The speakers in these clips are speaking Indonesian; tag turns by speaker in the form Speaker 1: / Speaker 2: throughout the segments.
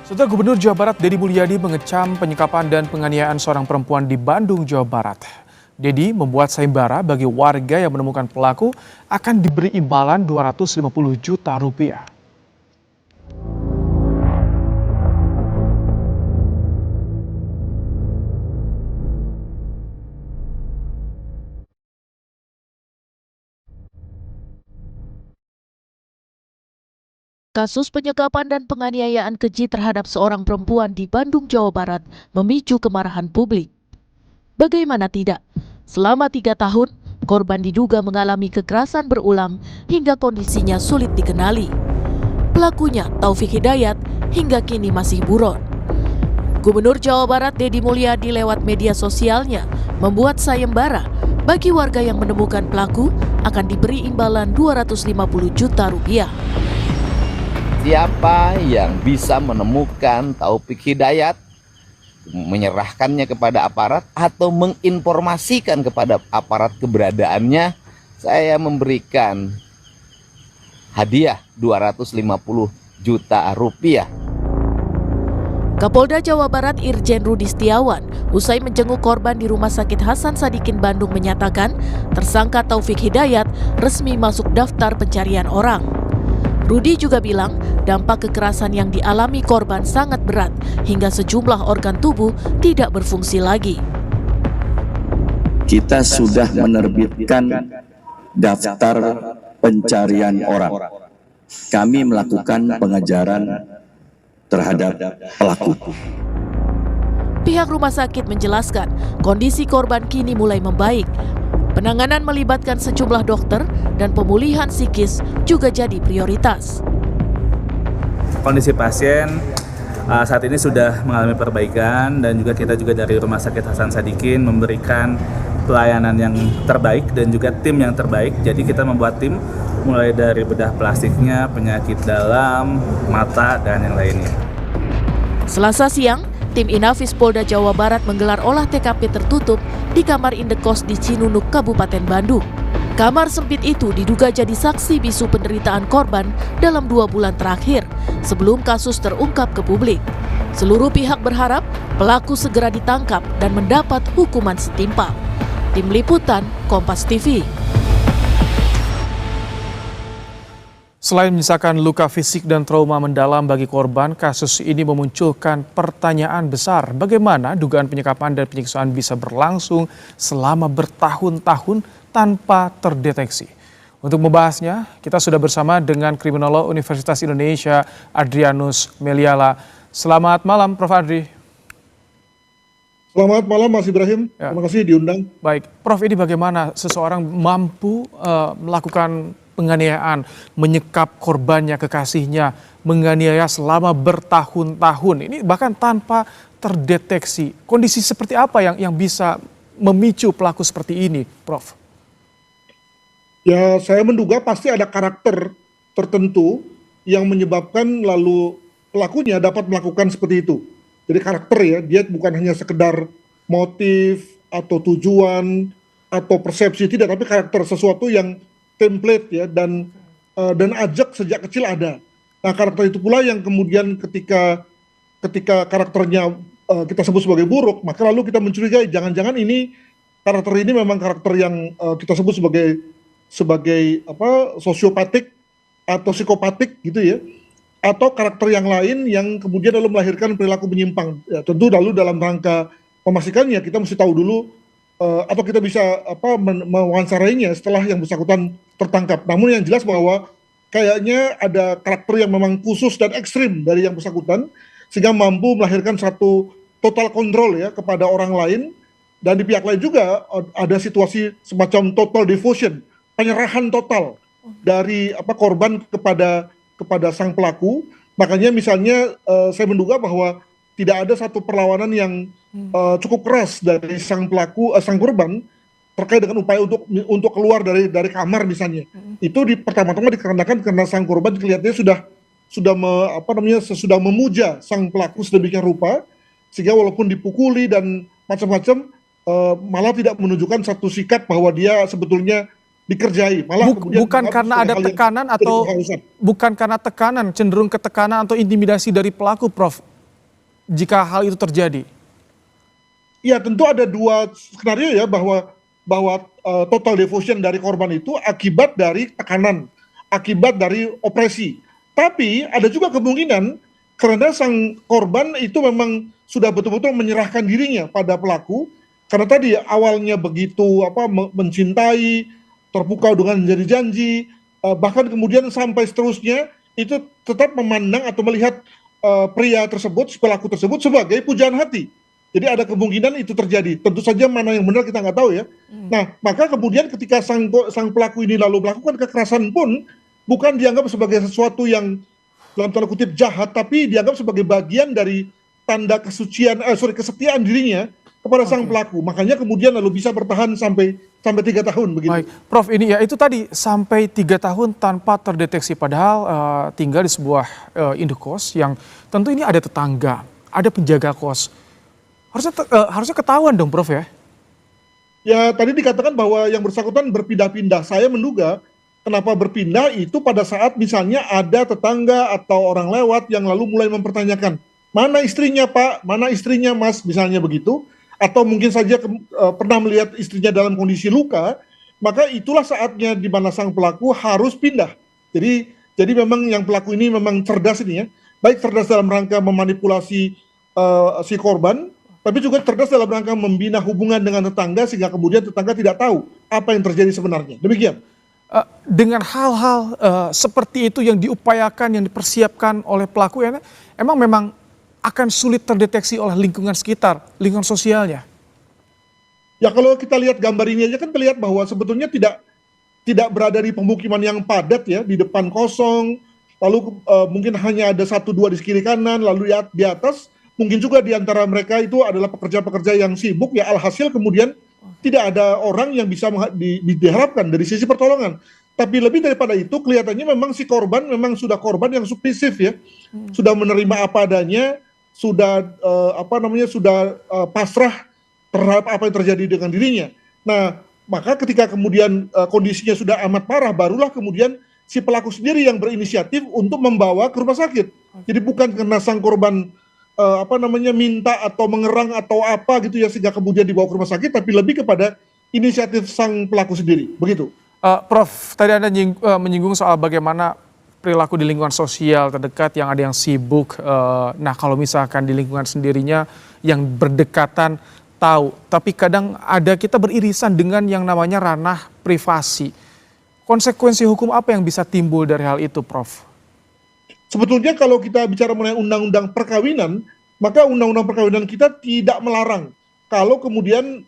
Speaker 1: Saudara Gubernur Jawa Barat Deddy Mulyadi mengecam penyekapan dan penganiayaan seorang perempuan di Bandung, Jawa Barat. Deddy membuat sayembara bagi warga yang menemukan pelaku akan diberi imbalan 250 juta rupiah.
Speaker 2: Kasus penyekapan dan penganiayaan keji terhadap seorang perempuan di Bandung, Jawa Barat memicu kemarahan publik. Bagaimana tidak? Selama 3 tahun, korban diduga mengalami kekerasan berulang hingga kondisinya sulit dikenali. Pelakunya, Taufik Hidayat, hingga kini masih buron. Gubernur Jawa Barat Deddy Mulyadi lewat media sosialnya membuat sayembara bagi warga yang menemukan pelaku akan diberi imbalan 250 juta rupiah.
Speaker 3: Siapa yang bisa menemukan Taufik Hidayat, menyerahkannya kepada aparat atau menginformasikan kepada aparat keberadaannya, saya memberikan hadiah 250 juta rupiah.
Speaker 2: Kapolda Jawa Barat Irjen Rudi Setiawan usai menjenguk korban di Rumah Sakit Hasan Sadikin Bandung menyatakan tersangka Taufik Hidayat resmi masuk daftar pencarian orang. Rudi juga bilang dampak kekerasan yang dialami korban sangat berat hingga sejumlah organ tubuh tidak berfungsi lagi.
Speaker 4: Kita sudah menerbitkan daftar pencarian orang. Kami melakukan pengejaran terhadap pelaku.
Speaker 2: Pihak rumah sakit menjelaskan kondisi korban kini mulai membaik. Penanganan melibatkan sejumlah dokter dan pemulihan psikis juga jadi prioritas.
Speaker 5: Kondisi pasien saat ini sudah mengalami perbaikan dan kita juga dari Rumah Sakit Hasan Sadikin memberikan pelayanan yang terbaik dan juga tim yang terbaik. Jadi kita membuat tim mulai dari bedah plastiknya, penyakit dalam, mata, dan yang lainnya.
Speaker 2: Selasa siang, tim Inafis Polda Jawa Barat menggelar olah TKP tertutup di kamar indekos di Cinunuk, Kabupaten Bandung. Kamar sempit itu diduga jadi saksi bisu penderitaan korban dalam 2 bulan terakhir sebelum kasus terungkap ke publik. Seluruh pihak berharap pelaku segera ditangkap dan mendapat hukuman setimpal. Tim Liputan, Kompas TV.
Speaker 1: Selain menyisakan luka fisik dan trauma mendalam bagi korban, kasus ini memunculkan pertanyaan besar. Bagaimana dugaan penyekapan dan penyiksaan bisa berlangsung selama bertahun-tahun tanpa terdeteksi? Untuk membahasnya, kita sudah bersama dengan kriminolog Universitas Indonesia, Adrianus Meliala. Selamat malam, Prof. Adri.
Speaker 6: Selamat malam, Mas Ibrahim.
Speaker 1: Ya.
Speaker 6: Terima kasih diundang.
Speaker 1: Baik, Prof, ini bagaimana seseorang mampu melakukan penganiayaan, menyekap korbannya, kekasihnya, menganiaya selama bertahun-tahun. Ini bahkan tanpa terdeteksi. Kondisi seperti apa yang bisa memicu pelaku seperti ini, Prof?
Speaker 6: Ya, saya menduga pasti ada karakter tertentu yang menyebabkan lalu pelakunya dapat melakukan seperti itu. Jadi karakter ya, dia bukan hanya sekedar motif atau tujuan atau persepsi, tidak, tapi karakter sesuatu yang template ya, dan ajak sejak kecil ada. Nah, karakter itu pula yang kemudian ketika karakternya kita sebut sebagai buruk, maka lalu kita mencurigai jangan-jangan ini karakter ini memang karakter yang kita sebut sebagai sosiopatik atau psikopatik gitu ya, atau karakter yang lain yang kemudian lalu melahirkan perilaku menyimpang. Ya, tentu lalu dalam rangka memastikannya kita mesti tahu dulu atau kita bisa mewawancarainya setelah yang bersangkutan tertangkap. Namun yang jelas bahwa kayaknya ada karakter yang memang khusus dan ekstrim dari yang bersangkutan sehingga mampu melahirkan satu total kontrol ya kepada orang lain, dan di pihak lain juga ada situasi semacam total devotion, penyerahan total dari korban kepada sang pelaku. Makanya misalnya saya menduga bahwa tidak ada satu perlawanan yang cukup keras dari sang korban terkait dengan upaya untuk keluar dari kamar misalnya. Itu pertama-tama dikarenakan karena sang korban kelihatannya sudah memuja sang pelaku sedemikian rupa sehingga walaupun dipukuli dan macam-macam malah tidak menunjukkan satu sikap bahwa dia sebetulnya dikerjai. Malah
Speaker 1: bukan karena ada tekanan atau bukan karena tekanan, cenderung ke tekanan atau intimidasi dari pelaku, Prof. jika hal itu terjadi?
Speaker 6: Ya tentu ada dua skenario ya, bahwa total devotion dari korban itu akibat dari tekanan, akibat dari opresi. Tapi ada juga kemungkinan karena sang korban itu memang sudah betul-betul menyerahkan dirinya pada pelaku, karena tadi awalnya begitu mencintai, terpukau dengan janji-janji, bahkan kemudian sampai seterusnya itu tetap memandang atau melihat pria tersebut, pelaku tersebut sebagai pujaan hati. Jadi ada kemungkinan itu terjadi. Tentu saja mana yang benar kita nggak tahu ya. Nah, maka kemudian ketika sang pelaku ini lalu melakukan kekerasan pun bukan dianggap sebagai sesuatu yang dalam tanda kutip jahat, tapi dianggap sebagai bagian dari tanda kesetiaan dirinya kepada sang pelaku. Makanya kemudian lalu bisa bertahan sampai 3 tahun begitu.
Speaker 1: Baik, Prof, ini ya itu tadi sampai 3 tahun tanpa terdeteksi, padahal tinggal di sebuah indekos yang tentu ini ada tetangga, ada penjaga kos. Harusnya ketahuan dong, Prof ya?
Speaker 6: Ya tadi dikatakan bahwa yang bersangkutan berpindah-pindah. Saya menduga kenapa berpindah itu pada saat misalnya ada tetangga atau orang lewat yang lalu mulai mempertanyakan, mana istrinya Pak, mana istrinya Mas, misalnya begitu. Atau mungkin saja pernah melihat istrinya dalam kondisi luka, maka itulah saatnya di mana sang pelaku harus pindah. Jadi memang yang pelaku ini memang cerdas ini ya, baik cerdas dalam rangka memanipulasi si korban, tapi juga cerdas dalam rangka membina hubungan dengan tetangga sehingga kemudian tetangga tidak tahu apa yang terjadi sebenarnya. Demikian.
Speaker 1: Dengan hal-hal seperti itu yang diupayakan, yang dipersiapkan oleh pelaku ya, memang akan sulit terdeteksi oleh lingkungan sekitar, lingkungan sosialnya.
Speaker 6: Ya kalau kita lihat gambar ini aja kan terlihat bahwa sebetulnya tidak berada di pemukiman yang padat ya, di depan kosong, lalu mungkin hanya ada 1-2 di kiri kanan, lalu di atas mungkin juga di antara mereka itu adalah pekerja-pekerja yang sibuk ya, alhasil kemudian tidak ada orang yang bisa diharapkan dari sisi pertolongan. Tapi lebih daripada itu kelihatannya memang si korban memang sudah korban yang submisif ya, sudah menerima apa adanya, sudah pasrah terhadap apa yang terjadi dengan dirinya. Nah, maka ketika kemudian kondisinya sudah amat parah, barulah kemudian si pelaku sendiri yang berinisiatif untuk membawa ke rumah sakit. Jadi bukan karena sang korban minta atau mengerang atau apa gitu ya sehingga kemudian dibawa ke rumah sakit, tapi lebih kepada inisiatif sang pelaku sendiri. Begitu.
Speaker 1: Prof, tadi Anda menyinggung soal bagaimana perilaku di lingkungan sosial terdekat yang ada yang sibuk. Nah, kalau misalkan di lingkungan sendirinya yang berdekatan tahu, tapi kadang ada kita beririsan dengan yang namanya ranah privasi. Konsekuensi hukum apa yang bisa timbul dari hal itu, Prof?
Speaker 6: Sebetulnya kalau kita bicara mengenai undang-undang perkawinan, maka undang-undang perkawinan kita tidak melarang kalau kemudian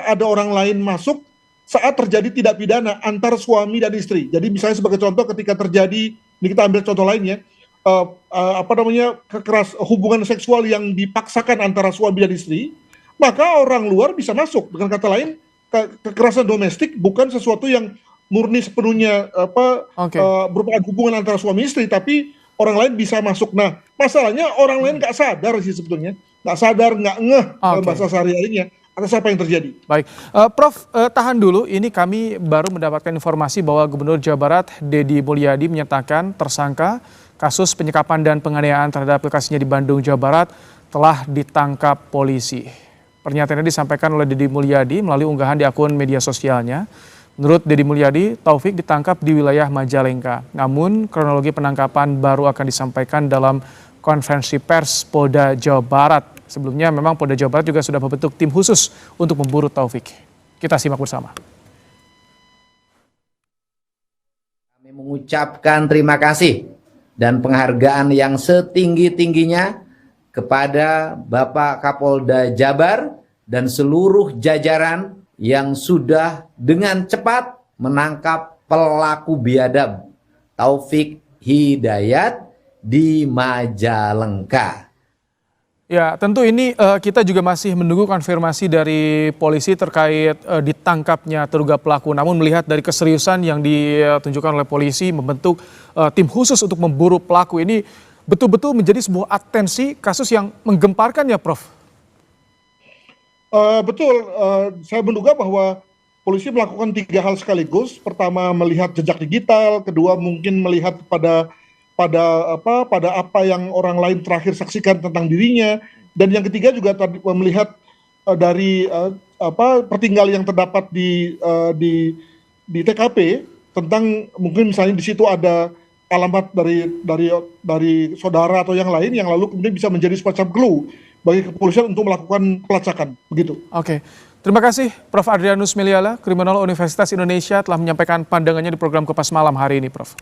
Speaker 6: ada orang lain masuk saat terjadi tidak pidana antar suami dan istri. Jadi misalnya sebagai contoh ketika terjadi, ini kita ambil contoh lainnya, hubungan seksual yang dipaksakan antara suami dan istri, maka orang luar bisa masuk. Dengan kata lain, kekerasan domestik bukan sesuatu yang murni sepenuhnya merupakan hubungan antara suami istri, tapi orang lain bisa masuk. Nah, masalahnya orang lain nggak sadar sih sebetulnya, nggak sadar, nggak ngeh bahasa sehari-harinya atas apa yang terjadi.
Speaker 1: Baik, Prof, tahan dulu. Ini kami baru mendapatkan informasi bahwa Gubernur Jawa Barat Deddy Mulyadi menyatakan tersangka kasus penyekapan dan penganiayaan terhadap kekasihnya di Bandung, Jawa Barat telah ditangkap polisi. Pernyataan ini disampaikan oleh Deddy Mulyadi melalui unggahan di akun media sosialnya. Menurut Deddy Mulyadi, Taufik ditangkap di wilayah Majalengka. Namun kronologi penangkapan baru akan disampaikan dalam konferensi pers Polda Jawa Barat. Sebelumnya memang Polda Jawa Barat juga sudah membentuk tim khusus untuk memburu Taufik. Kita simak bersama.
Speaker 3: Kami mengucapkan terima kasih dan penghargaan yang setinggi-tingginya kepada Bapak Kapolda Jabar dan seluruh jajaran yang sudah dengan cepat menangkap pelaku biadab Taufik Hidayat di Majalengka.
Speaker 1: Ya, tentu ini kita juga masih menunggu konfirmasi dari polisi terkait ditangkapnya terduga pelaku. Namun melihat dari keseriusan yang ditunjukkan oleh polisi membentuk tim khusus untuk memburu pelaku ini betul-betul menjadi sebuah atensi kasus yang menggemparkan ya, Prof?
Speaker 6: Betul, saya menduga bahwa polisi melakukan 3 hal sekaligus. Pertama, melihat jejak digital. Kedua, mungkin melihat pada pada apa yang orang lain terakhir saksikan tentang dirinya. Dan yang ketiga juga tadi melihat dari pertinggal yang terdapat di TKP tentang mungkin misalnya di situ ada alamat dari saudara atau yang lain yang lalu kemudian bisa menjadi semacam clue bagi kepolisian untuk melakukan pelacakan begitu.
Speaker 1: Oke. Terima kasih Prof. Adrianus Meliala, Kriminolog Universitas Indonesia telah menyampaikan pandangannya di program Kupas Malam hari ini, Prof.